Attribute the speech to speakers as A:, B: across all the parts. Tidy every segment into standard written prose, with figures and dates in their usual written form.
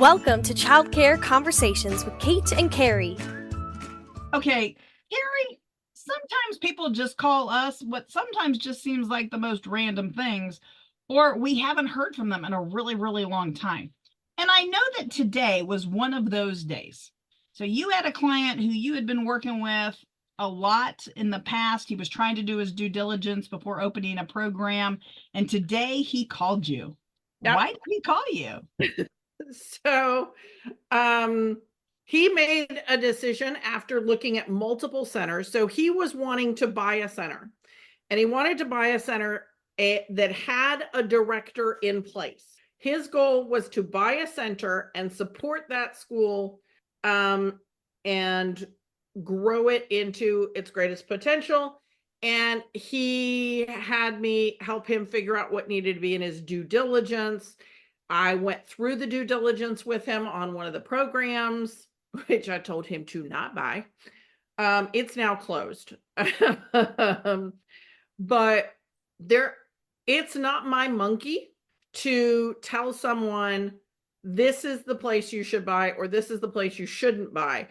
A: Welcome to Childcare Conversations with Kate and Carrie.
B: Okay, Carrie, sometimes people just call us what sometimes just seems like the most random things, or we haven't heard from them in a really, really long time. And I know that today was one of those days. So you had a client who you had been working with a lot in the past. He was trying to do his due diligence before opening a program, and today he called you.
C: Yep.
B: Why did he call you?
C: So he made a decision after looking at multiple centers. So he was wanting to buy a center, and he wanted to buy a center that had a director in place. His goal was to buy a center and support that school and grow it into its greatest potential. And he had me help him figure out what needed to be in his due diligence. I went through the due diligence with him on one of the programs, which I told him to not buy. It's now closed. But it's not my monkey to tell someone this is the place you should buy or this is the place you shouldn't buy.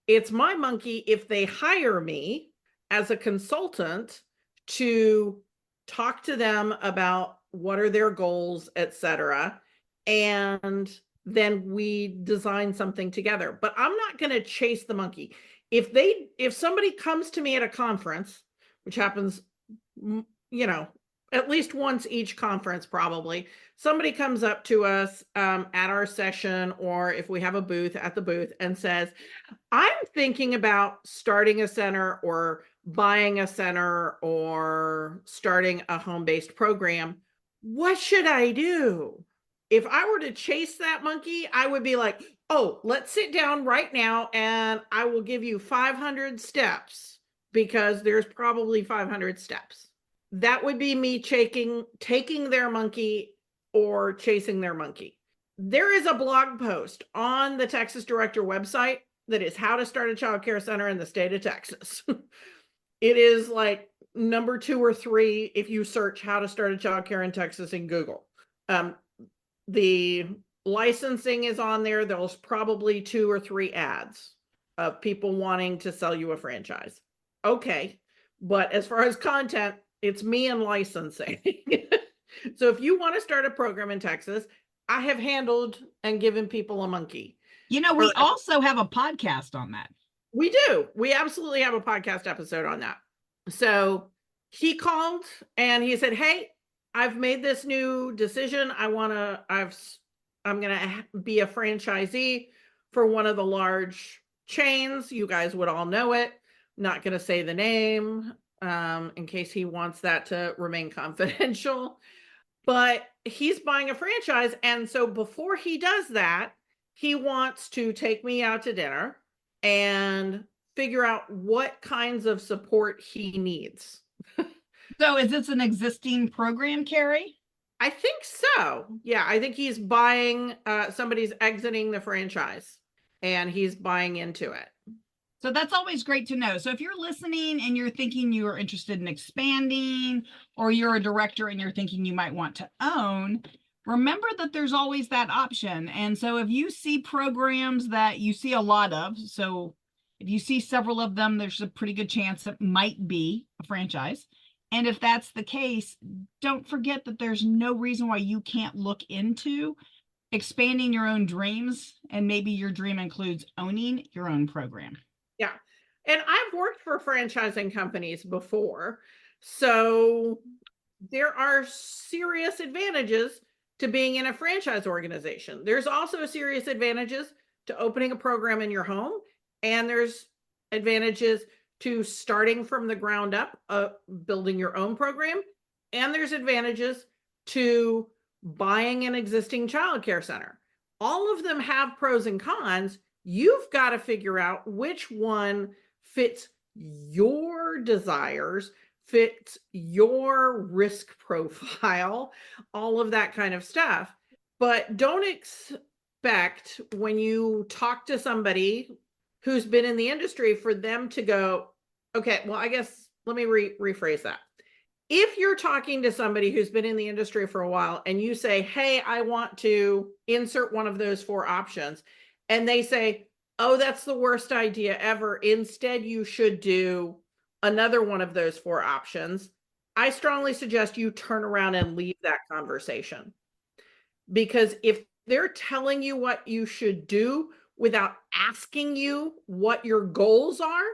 C: It's my monkey if they hire me as a consultant to talk to them about what are their goals, etc. And then we design something together. But I'm not going to chase the monkey. If somebody comes to me at a conference, which happens, at least once each conference, probably somebody comes up to us at our session, or if we have a booth at the booth, and says, I'm thinking about starting a center or buying a center or starting a home-based program. What should I do? If I were to chase that monkey, I would be like, oh, let's sit down right now and I will give you 500 steps, because there's probably 500 steps. That would be me taking their monkey or chasing their monkey. There is a blog post on the Texas Director website that is how to start a child care center in the state of Texas. It is like number 2 or 3 if you search how to start a child care in Texas in Google. The licensing is on there. There's probably 2 or 3 ads of people wanting to sell you a franchise. Okay. But as far as content, it's me and licensing. So if you want to start a program in Texas, I have handled and given people a monkey.
B: We also have a podcast on that.
C: We do. We absolutely have a podcast episode on that. So he called and he said, hey, I've made this new decision. I'm going to be a franchisee for one of the large chains. You guys would all know it. Not going to say the name in case he wants that to remain confidential. But he's buying a franchise. And so before he does that, he wants to take me out to dinner and figure out what kinds of support he needs.
B: So is this an existing program, Carrie?
C: I think so. Yeah, I think he's buying, somebody's exiting the franchise and he's buying into it.
B: So that's always great to know. So if you're listening and you're thinking you are interested in expanding, or you're a director and you're thinking you might want to own, remember that there's always that option. And so if you see programs that you see a lot of, so if you see several of them, there's a pretty good chance it might be a franchise. And if that's the case, don't forget that there's no reason why you can't look into expanding your own dreams. And maybe your dream includes owning your own program.
C: Yeah. And I've worked for franchising companies before. So there are serious advantages to being in a franchise organization. There's also serious advantages to opening a program in your home. And there's advantages to starting from the ground up, building your own program. And there's advantages to buying an existing childcare center. All of them have pros and cons. You've got to figure out which one fits your desires, fits your risk profile, all of that kind of stuff. But don't expect when you talk to somebody who's been in the industry for them to go, okay, well, I guess let me rephrase that. if you're talking to somebody who's been in the industry for a while and you say, hey, I want to insert one of those 4 options, and they say, oh, that's the worst idea ever. Instead, you should do another one of those 4 options. I strongly suggest you turn around and leave that conversation. Because if they're telling you what you should do without asking you what your goals are,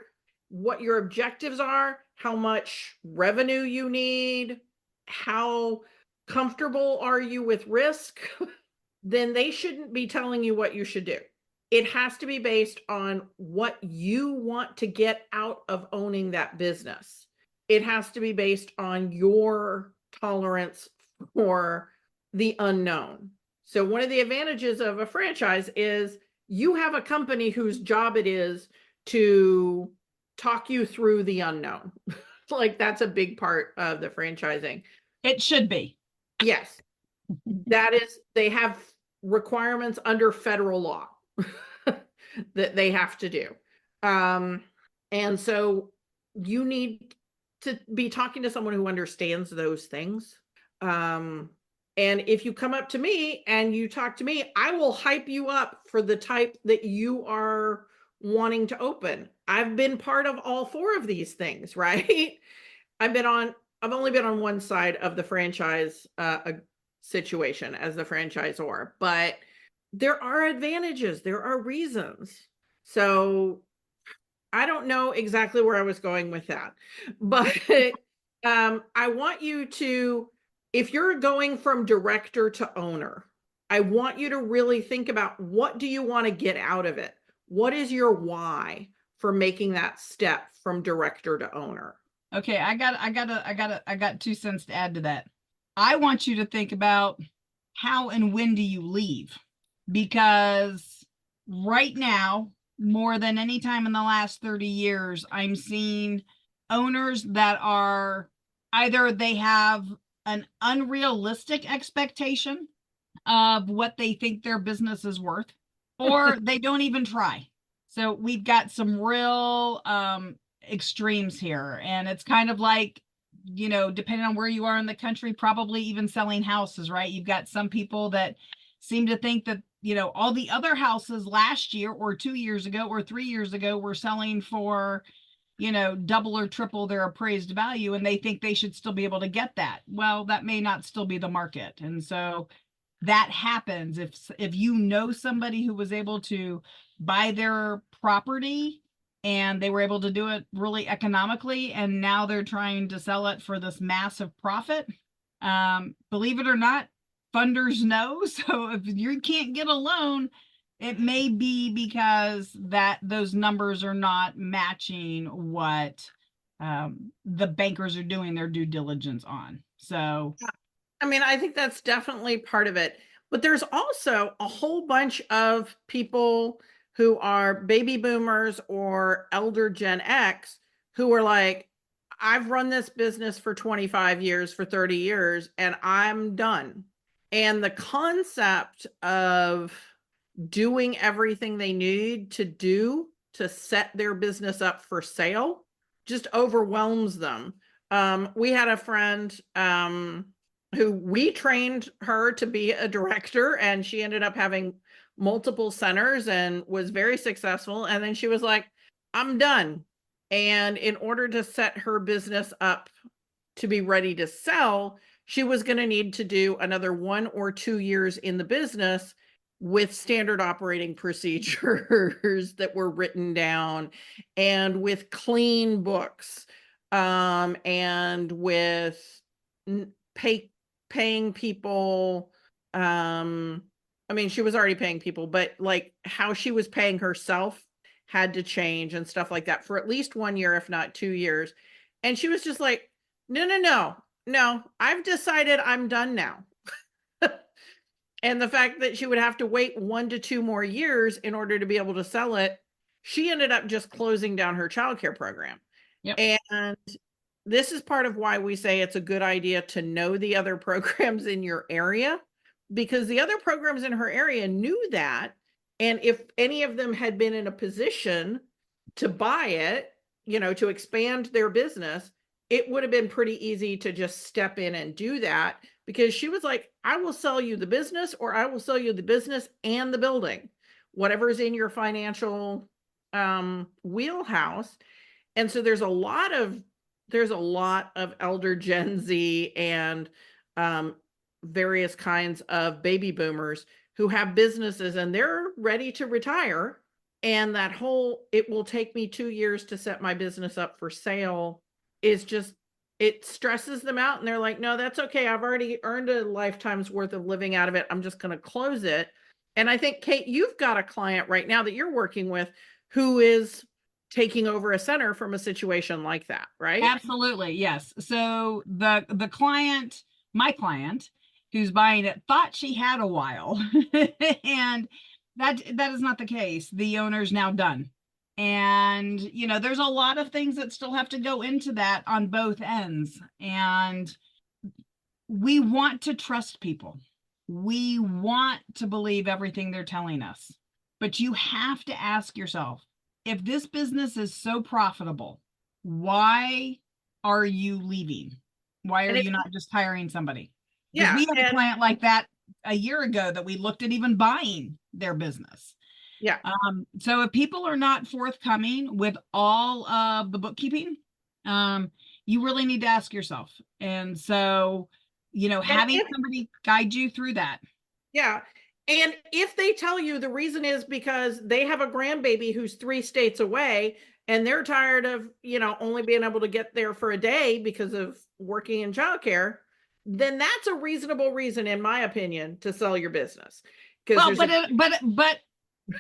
C: what your objectives are, how much revenue you need, how comfortable are you with risk, then they shouldn't be telling you what you should do. It has to be based on what you want to get out of owning that business. It has to be based on your tolerance for the unknown. So one of the advantages of a franchise is you have a company whose job it is to talk you through the unknown. Like that's a big part of the franchising.
B: It should be.
C: Yes. That is, they have requirements under federal law that they have to do. And so you need to be talking to someone who understands those things. And if you come up to me and you talk to me, I will hype you up for the type that you are wanting to open. I've been part of all 4 of these things, right? I've only been on one side of the franchise situation as the franchisor, but there are advantages, there are reasons. So I don't know exactly where I was going with that, but I want you to, if you're going from director to owner, I want you to really think about, what do you want to get out of it? What is your why for making that step from director to owner?
B: Okay, I got 2 cents to add to that. I want you to think about how and when do you leave? Because right now, more than any time in the last 30 years, I'm seeing owners that are either they have an unrealistic expectation of what they think their business is worth, or they don't even try. So we've got some real extremes here. And it's kind of like, depending on where you are in the country, probably even selling houses, right? You've got some people that seem to think that, all the other houses last year or 2 years ago or 3 years ago were selling for, double or triple their appraised value, and they think they should still be able to get that. Well, that may not still be the market. And so that happens if you know somebody who was able to buy their property and they were able to do it really economically, and now they're trying to sell it for this massive profit. Believe it or not, funders know. So if you can't get a loan, it may be because those numbers are not matching what the bankers are doing their due diligence on. So,
C: I mean, I think that's definitely part of it. But there's also a whole bunch of people who are baby boomers or elder Gen X who are like, I've run this business for 25 years, for 30 years, and I'm done. And the concept of doing everything they need to do to set their business up for sale just overwhelms them. We had a friend who we trained her to be a director, and she ended up having multiple centers and was very successful. And then she was like, I'm done. And in order to set her business up to be ready to sell, she was going to need to do another 1 or 2 years in the business with standard operating procedures that were written down, and with clean books, and with paying people. I mean, she was already paying people, but like how she was paying herself had to change and stuff like that for at least 1 year, if not 2 years. And she was just like, no, I've decided I'm done now. And the fact that she would have to wait 1 to 2 more years in order to be able to sell it, she ended up just closing down her childcare program.
B: Yep.
C: And this is part of why we say it's a good idea to know the other programs in your area, because the other programs in her area knew that. And if any of them had been in a position to buy it, to expand their business, it would have been pretty easy to just step in and do that, because she was like, I will sell you the business, or I will sell you the business and the building, whatever is in your financial wheelhouse. And so there's a lot of elder Gen Z and various kinds of baby boomers who have businesses and they're ready to retire. And that whole, it will take me 2 years to set my business up for sale, is just, it stresses them out. And they're like, no, that's okay. I've already earned a lifetime's worth of living out of it. I'm just going to close it. And I think, Kate, you've got a client right now that you're working with who is taking over a center from a situation like that, right?
B: Absolutely. Yes. So the client, my client who's buying it, thought she had a while and that is not the case. The owner's now done. And, there's a lot of things that still have to go into that on both ends. And we want to trust people. We want to believe everything they're telling us. But you have to ask yourself, if this business is so profitable, why are you leaving? Why are you not just hiring somebody? Because we had a client like that a year ago that we looked at even buying their business.
C: Yeah.
B: So if people are not forthcoming with all of the bookkeeping, you really need to ask yourself. And so, having somebody guide you through that.
C: Yeah. And if they tell you the reason is because they have a grandbaby who's 3 states away and they're tired of, only being able to get there for a day because of working in childcare, then that's a reasonable reason, in my opinion, to sell your business.
B: Well,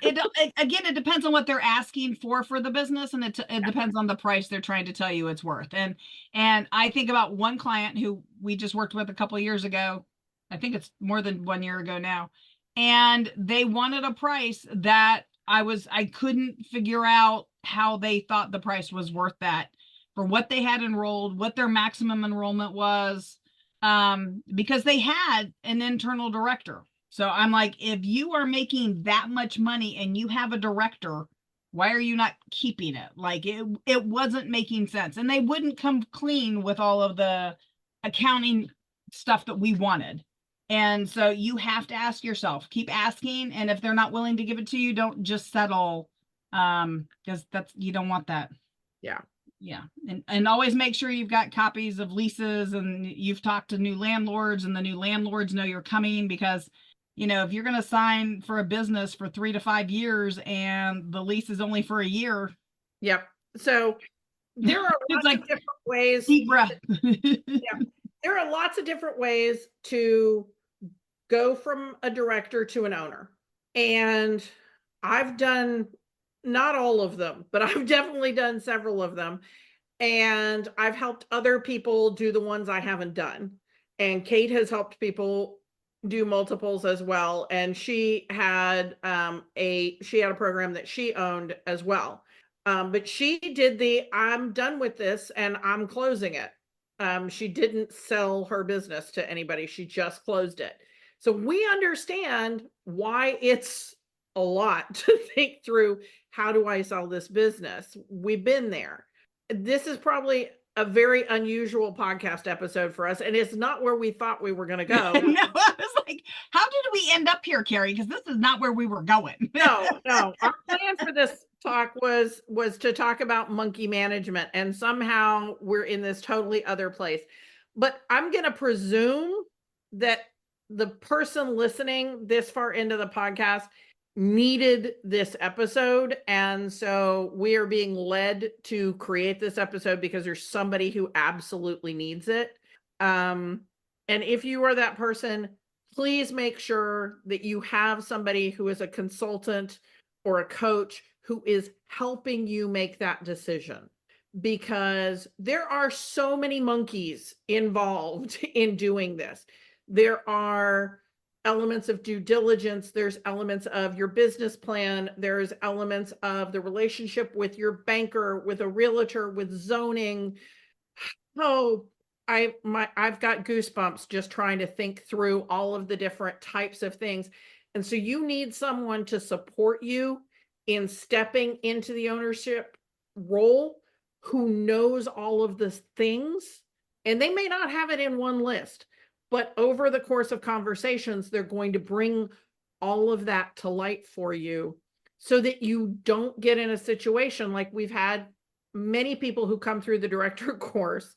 B: it depends on what they're asking for the business, and it depends on the price they're trying to tell you it's worth. And I think about one client who we just worked with a couple of years ago. I think it's more than 1 year ago now. And they wanted a price that I couldn't figure out how they thought the price was worth that for what they had enrolled, what their maximum enrollment was, because they had an internal director. So I'm like, if you are making that much money and you have a director, why are you not keeping it? Like it wasn't making sense. And they wouldn't come clean with all of the accounting stuff that we wanted. And so you have to ask yourself, keep asking. And if they're not willing to give it to you, don't just settle. Because you don't want that.
C: Yeah.
B: Yeah. And always make sure you've got copies of leases and you've talked to new landlords and the new landlords know you're coming, because if you're going to sign for a business for 3 to 5 years and the lease is only for a year.
C: Yep. So there are lots of different ways.
B: Deep breath.
C: Yeah. There are lots of different ways to go from a director to an owner. And I've done not all of them, but I've definitely done several of them. And I've helped other people do the ones I haven't done. And Kate has helped people do multiples as well. And she had a program that she owned as well. But she did I'm done with this and I'm closing it. She didn't sell her business to anybody. She just closed it. So we understand why it's a lot to think through, how do I sell this business? We've been there. This is probably a very unusual podcast episode for us, and it's not where we thought we were going to go.
B: No, I was like, how did we end up here, Carrie? Because this is not where we were going.
C: No. Our plan for this talk was to talk about monkey management, and somehow we're in this totally other place. But I'm going to presume that the person listening this far into the podcast needed this episode. And so we are being led to create this episode because there's somebody who absolutely needs it. And if you are that person, please make sure that you have somebody who is a consultant or a coach who is helping you make that decision, because there are so many monkeys involved in doing this. There are elements of due diligence. There's elements of your business plan. There's elements of the relationship with your banker, with a realtor, with zoning. Oh, I've got goosebumps just trying to think through all of the different types of things. And so you need someone to support you in stepping into the ownership role, who knows all of the things, and they may not have it in one list, but over the course of conversations, they're going to bring all of that to light for you so that you don't get in a situation like we've had many people who come through the director course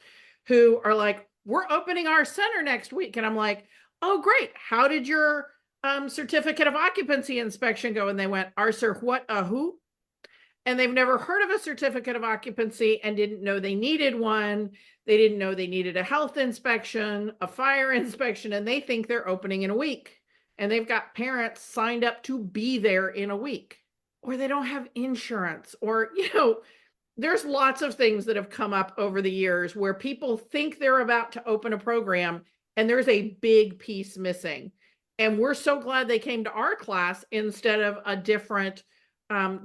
C: who are like, we're opening our center next week. And I'm like, oh, great. How did your certificate of occupancy inspection go? And they went, what, who? And they've never heard of a certificate of occupancy and didn't know they needed one. They didn't know they needed a health inspection, a fire inspection, and they think they're opening in a week. And they've got parents signed up to be there in a week, or they don't have insurance, or, there's lots of things that have come up over the years where people think they're about to open a program and there's a big piece missing. And we're so glad they came to our class instead of a different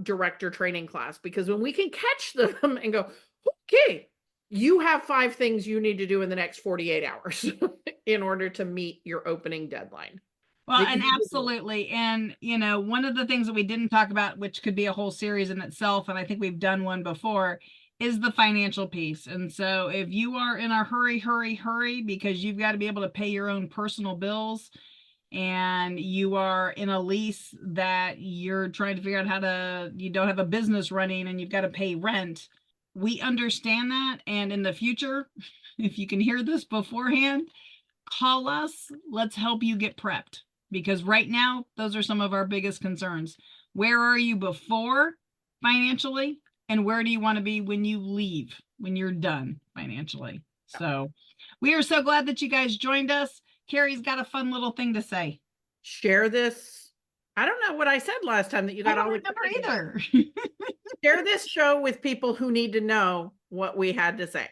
C: director training class, because when we can catch them and go, okay, you have 5 things you need to do in the next 48 hours in order to meet your opening deadline.
B: Well, and absolutely. And, one of the things that we didn't talk about, which could be a whole series in itself, and I think we've done one before, is the financial piece. And so if you are in a hurry, because you've got to be able to pay your own personal bills, and you are in a lease that you're trying to figure out you don't have a business running and you've got to pay rent, we understand that. And in the future, if you can hear this beforehand, call us. Let's help you get prepped. Because right now, those are some of our biggest concerns. Where are you before financially? And where do you want to be when you leave, when you're done financially? So we are so glad that you guys joined us. Carrie's got a fun little thing to say.
C: Share this. I don't know what I said last time that you got all
B: remember either.
C: Share this show with people who need to know what we had to say.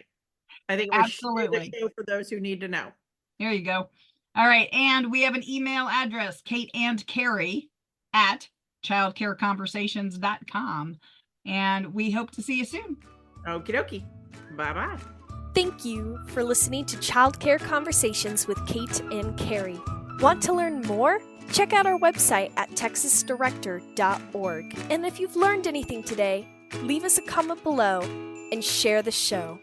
C: I think we should share the show for those who need to know.
B: There you go. All right. And we have an email address, Kate and Carrie at childcareconversations.com. And we hope to see you soon.
C: Okie dokie. Bye-bye.
A: Thank you for listening to Childcare Conversations with Kate and Carrie. Want to learn more? Check out our website at texasdirector.org. And if you've learned anything today, leave us a comment below and share the show.